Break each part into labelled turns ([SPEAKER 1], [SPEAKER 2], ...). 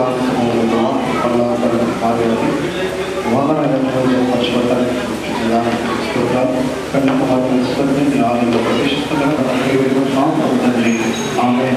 [SPEAKER 1] కార్యక్రమంలో కార్యాలు పంచబడతానికి కన్యాకుమారి ఆలయంలో ప్రవేశిస్తున్నాం. ఆమె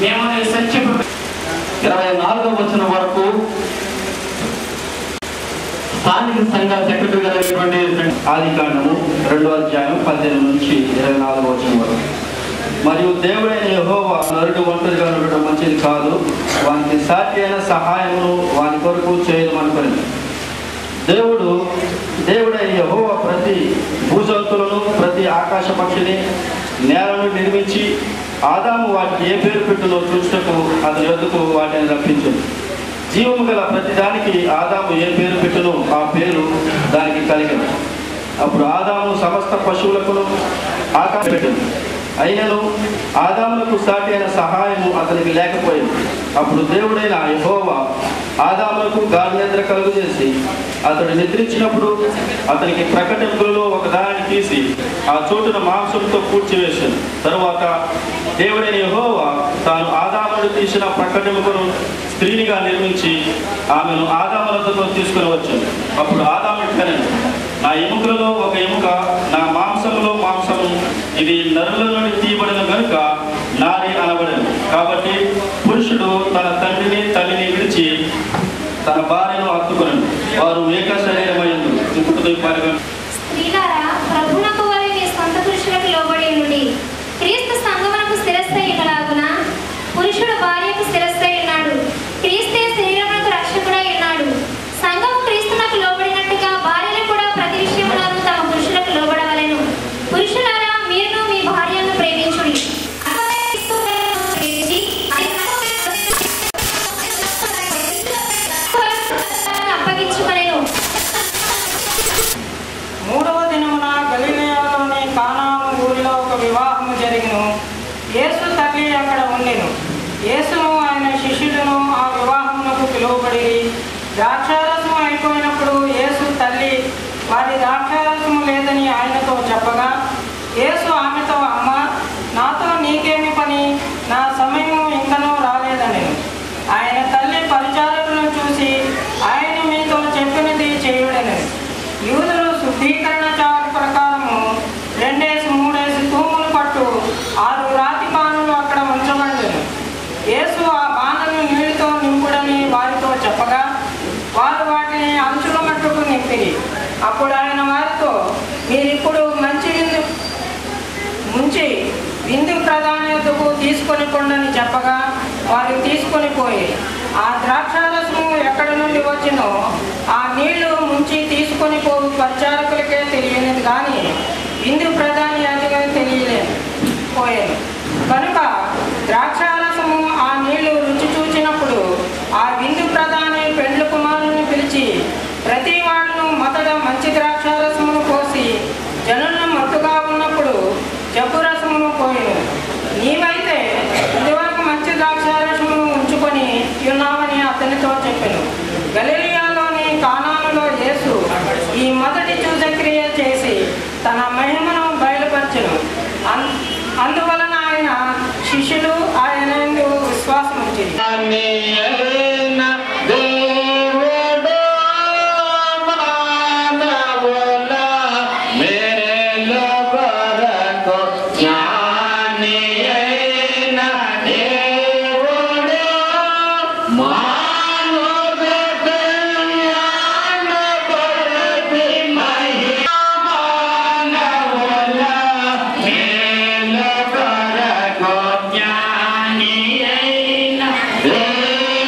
[SPEAKER 2] మేము 24వ వచనం వరకు స్థానిక సంఘ సెక్రటరీ గారైనటువంటి ఆదికాండము 2వ అధ్యాయం 18 నుంచి 24వ వచనం వరకు. మరియు దేవుడైన యెహోవా నరుడు ఒంటరిగా ఉండడం మంచిది కాదు, వానికి సాటి అయిన సహాయమును వాని కొరకు చేయమనుకుని దేవుడైన యెహోవా ప్రతి భూజంతువులను ప్రతి ఆకాశ పక్షిని నేలను నిర్మించి ఆదాము వాటికి ఏ పేరు పెట్టునో చూచుటకు అతని యొద్దకు వాటిని రప్పించును. జీవము గల ప్రతిదానికి ఆదాము ఏ పేరు పెట్టునో ఆ పేరు దానికి కలిగను. అప్పుడు ఆదాము సమస్త పశువులకును ఆకాశ పెట్టను. అయినను ఆదాములకు సాటి అయిన సహాయము అతనికి లేకపోయింది. అప్పుడు దేవుడైన యెహోవా ఆదాములకు గాఢనిద్ర కలుగు చేసి అతడు నిద్రించినప్పుడు అతనికి ప్రకటనలలో ఒకదాన్ని తీసి ఆ చోటున మాంసంతో పూడ్చివేశాను. తరువాత దేవుడైన యెహోవా తాను ఆదామును తీసిన ప్రకటనలను స్త్రీనిగా నిర్మించి ఆమెను ఆదాము వద్దకు తీసుకుని వచ్చాను. అప్పుడు ఆదాము ఇట్లనెను, నా ఎముకలలో ఒక ఎముక, నా మాంసములో మాంసము, ఇది నరుల నుండి తీయబడిన కనుక నారి అనబడను. కాబట్టి పురుషుడు తన తండ్రిని తల్లిని విడిచి తన భార్యను హత్తుకొనెను, వారు ఏక శరీరమైంది.
[SPEAKER 3] స్త్రీలారా, ప్రభువునకు వలె మీ సొంత పురుషులకు లోబడి ఉండుడి. క్రీస్తు సంఘమునకు శిరస్సైయులాగున పురుషుడు భార్యకు శిరస్సై ఉన్నాడు. క్రీస్తే శరీరమునకు రక్షకుడై ఉన్నాడు. సంఘము క్రీస్తునకు లోబడినట్టుగా భార్యలు కూడా ప్రతి విషయములోనూ తమ పురుషులకు లోబడవలెను. పురుషులారా, మీరును మీ భార్యను ప్రేమించుడి. అప్పగించుకొనెను.
[SPEAKER 4] మూడవ దినమున గలిలయలోని కానాను ఊరిలో ఒక వివాహము జరిగిను. యేసు తల్లి అక్కడ ఉండెను. యేసును ఆయన శిష్యులను ఆ వివాహమునకు పిలువబడి ద్రాక్షారసము అయిపోయినప్పుడు యేసు తల్లి వారి ద్రాక్షారసము లేదని ఆయనతో చెప్పగా యేసు ఆమెతో, అమ్మ, నాతో నీకేమి పని? నా సమయము ఇంకనూ రాలేదనెను. ఆయన తల్లి పరిచారకులను చూసి ఆయన మీతో చెప్పినది చేయుడనెను. యూదులు శుద్ధీకరణ చాటు ప్రకారము 2-3 తూములు పట్టు 6 రాతి బాణలు అక్కడ ఉంచబడెను. యేసు ఆ బాణలు నీటితో నింపుడని వారితో చెప్పగా వారు వాటిని అంచుల మట్టుకు నింపిరి. అప్పుడు ఆయన వారితో, మీరిప్పుడు మంచి ముంచి విందు ప్రధాని వద్దకు తీసుకొని కొండని చెప్పగా వారు తీసుకొని పోయి ఆ ద్రాక్షారసము ఎక్కడి నుండి వచ్చినో ఆ నీళ్లు ముంచి తీసుకొని పోవు పరిచారకులకే తెలియనిది కానీ విందు ప్రధాని అదిగా తెలియలేదు పోయాను. కనుక ద్రాక్షారసము ఆ నీళ్లు రుచి చూచినప్పుడు ఆ విందు ప్రధాని పెండ్లు కుమారుని పిలిచి ప్రతి వాడును మొదట మంచి ద్రాక్షారసమును పోసి జనులను మత్తుగా ఉన్నప్పుడు జబ్బు రసమును పోయిను. నీవైతే ఇదివరకు మంచి ద్రాక్షారసమును ఉంచుకొని ఉన్నావని అతనితో చెప్పెను. గలిలయలోని కానానులో యేసు ఈ మొదటి సూచక్రియ చేసి తన మహిమను బయలుపరచెను. అందువలన ఆయన శిష్యులు ఆయన యందు విశ్వాసం ఉంచిరి.
[SPEAKER 5] Yeah.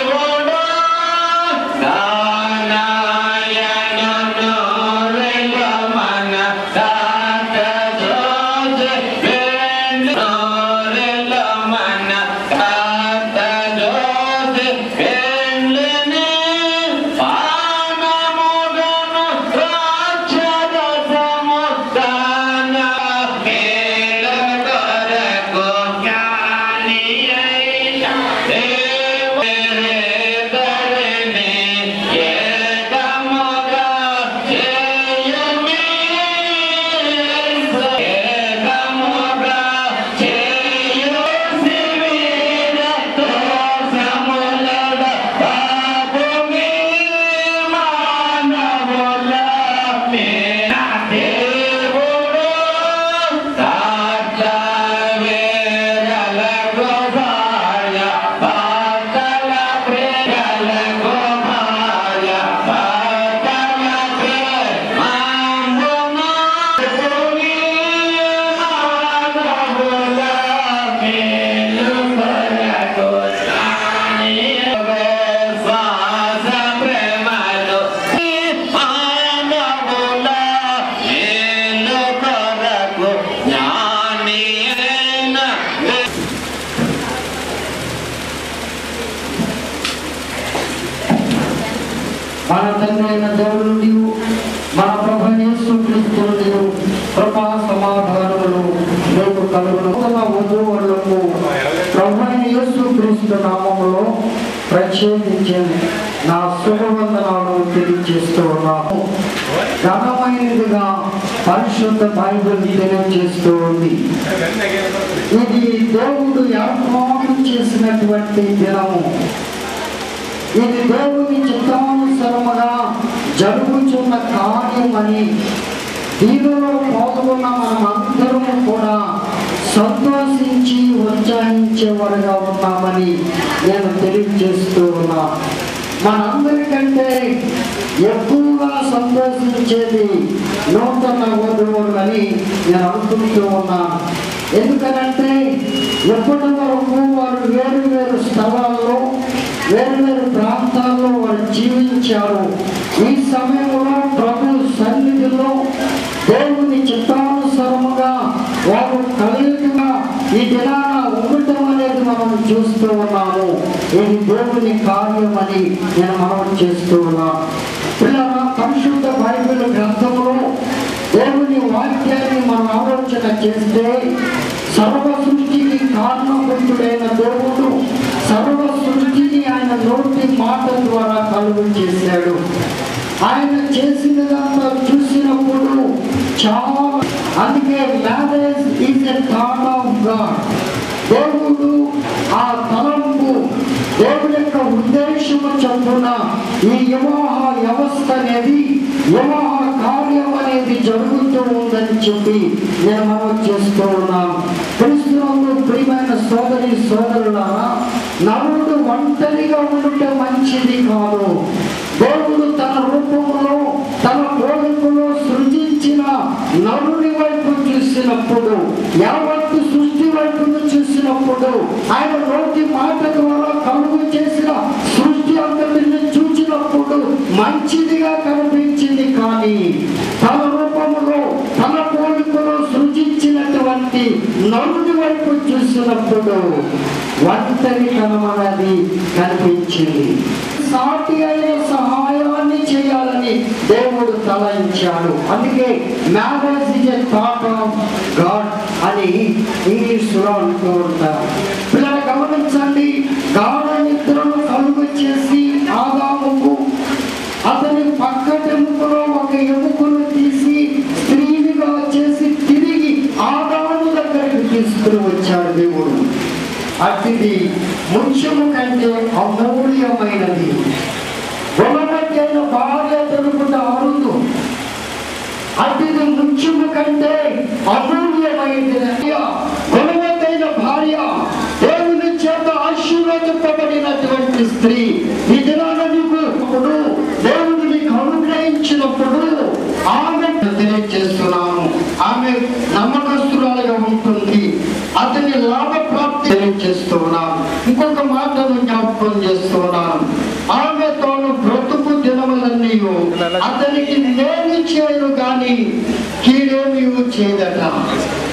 [SPEAKER 5] మన తండ్రి అయిన దేవుడి మన ప్రభు యేసుక్రీస్తు కృపా సమాధానములు మీకు కలుగును. వధువులకు ప్రభు అయిన యేసుక్రీస్తు నామములో ప్రత్యేకించి నా శుభవందనాలు తెలియజేస్తూ ఉన్నాము. ఘనమైనదిగా పరిశుద్ధ బైబిల్ తెలియజేస్తూ ఉంది. ఇది దేవుడు ఏర్పాటు చేసినటువంటి దినము. ఇది దేవుని చిత్తానుసారముగా జరుగుతున్న కార్యమని దీనిలో పాల్గొన్న మనమందరము కూడా సంతోషించి ఉత్సాహించేవారుగా ఉన్నామని నేను తెలియజేస్తూ ఉన్నా. మనందరికంటే ఎక్కువగా సంతోషించేది నూతన వధువులని నేను అనుకుంటూ ఉన్నాను. ఎందుకనంటే ఎప్పటి వరకు వారు వేరు వేరు స్థలాల్లో వేరు వేరు ప్రాంతాల్లో వారు జీవించారు. ఈ సమయంలో ప్రభు సన్నిధిలో దేవుని చిత్తానుసారముగా వారు కలిగిగా ఈ దినాన ఉండటం అనేది మనం చూస్తూ ఉన్నాము. ఇది దేవుని కార్యమని నేను మనం చేస్తూ ఉన్నాను. పిల్లల పరిశుద్ధ బైబిల్ గ్రంథంలో దేవుని వాక్యాన్ని మనం ఆలోచన చేస్తే సర్వ సృష్టికి కారణభూతుడైన దేవుడు సర్వ సృష్టిని ఆయన నోటి మాట ద్వారా కలుగు చేశాడు. ఆయన చేసినదంతా చూసినప్పుడు చాలా, అందుకే marriage is a thought of God. దేవుడు ఆ తలంపు దేవుడి యొక్క ఉద్దేశము చొప్పున ఈ వివాహ వ్యవస్థ అనేది వివాహ కార్యం అనేది జరుగుతూ ఉందని చెప్పి నేను మనం చేస్తూ ఉన్నాను. క్రీస్తునందు ప్రియమైన సోదరి సోదరులారా, నరుడు ఒంటరిగా ఉండటం మంచిది కాదు. దేవుడు తన రూపంలో తన పోలికలో సృజించిన నరుని వైపు చూసినప్పుడు, యావత్తు సృష్టి వైపు చూసినప్పుడు, ఆయన నోటి మాట ద్వారా కలుగు చేసిన సృష్టి అంతటిని చూసినప్పుడు మంచిదిగా కనిపించింది. కానీ తన రూపంలో తన పోలికలో సృజించినటువంటి నరుని వైపు చూసినప్పుడు ఒంటరితనం అనేది కనిపించింది. సాటి అయిన సహాయాన్ని చేయాలని దేవుడు తలంచాడు. అందుకే marriage is a thought of God అని ఇంగ్లీష్లో అంటూ ఉంటారు. పిల్లలు గమనించండి, గాఢ నిద్రను కలుగు చేసి ఆదాముకు అతని పక్కటెముకలో ఒక ఎముకను తీసి స్త్రీనిగా చేసి తిరిగి ఆదాము దగ్గరికి తీసుకుని వచ్చాడు దేవుడు. అతిది ముఖ్యము కంటే అమూల్యమైనది. గుణమతైన భార్య దొరుకుట అరుదు. అతిది ముఖ్యము కంటే అమూల్యమైనది. గుణమతైన భార్య, దేవుని చేత ఆశీర్వదింపబడినటువంటి స్త్రీ ఈ దినాన నీకు దేవుడు నీకు అనుగ్రహించినప్పుడు ఆమె తెలియజేస్తున్నాను, ఆమె నమ్మకస్తురాలుగా ఉంటుంది. అతని లాభ ప్రాప్తి తెలియజేస్తున్నాను. ఇంకొక మాటను జ్ఞాపకం చేస్తున్నాను. ఆమె తాను బ్రతుకు దినములన్నీ అతనికి నేను చేయను కానీ కీడేమీ చేయదట.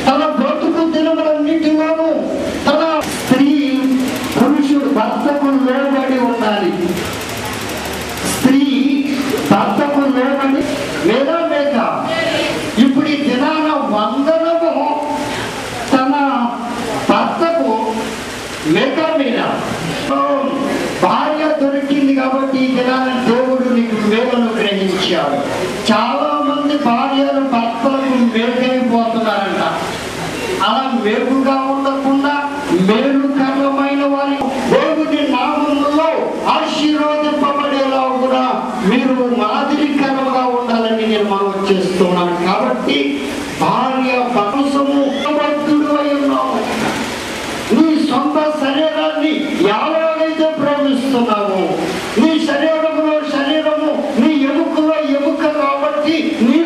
[SPEAKER 5] తన బ్రతుకు దినములన్నిటిలోనూ తన స్త్రీ పురుషుడు భర్తకు లోబడి ఉండాలి. స్త్రీ భర్తకు లోబడి లేదా లేక ఇప్పుడు ఈ దినాన వందనము తన భర్తకు లేక మీద భార్య దొరికింది కాబట్టి ఈ దినాన దేవుడు నీకు మేలును గ్రహించాడు. చాలా మంది భార్యలు భర్తలకు మేలుకైపోతున్నారంట. అలా మేలుగా ఉండకుండా మేలుకరమైన వారి దేవుడి నామములో ఆశీర్వదింపబడేలా కూడా మీరు మాదిరికరంగా ఉండాలని నేను మనం చేస్తున్నాను. కాబట్టి భార్య భరోసము భక్తుడు అయి ఉన్నావు. నీ సొంత శరీరాన్ని ఎలాగైతే ప్రేమిస్తున్నావు, నీ శరీరంలో శరీరము, నీ ఎముకలో ఎముక కాబట్టి నీ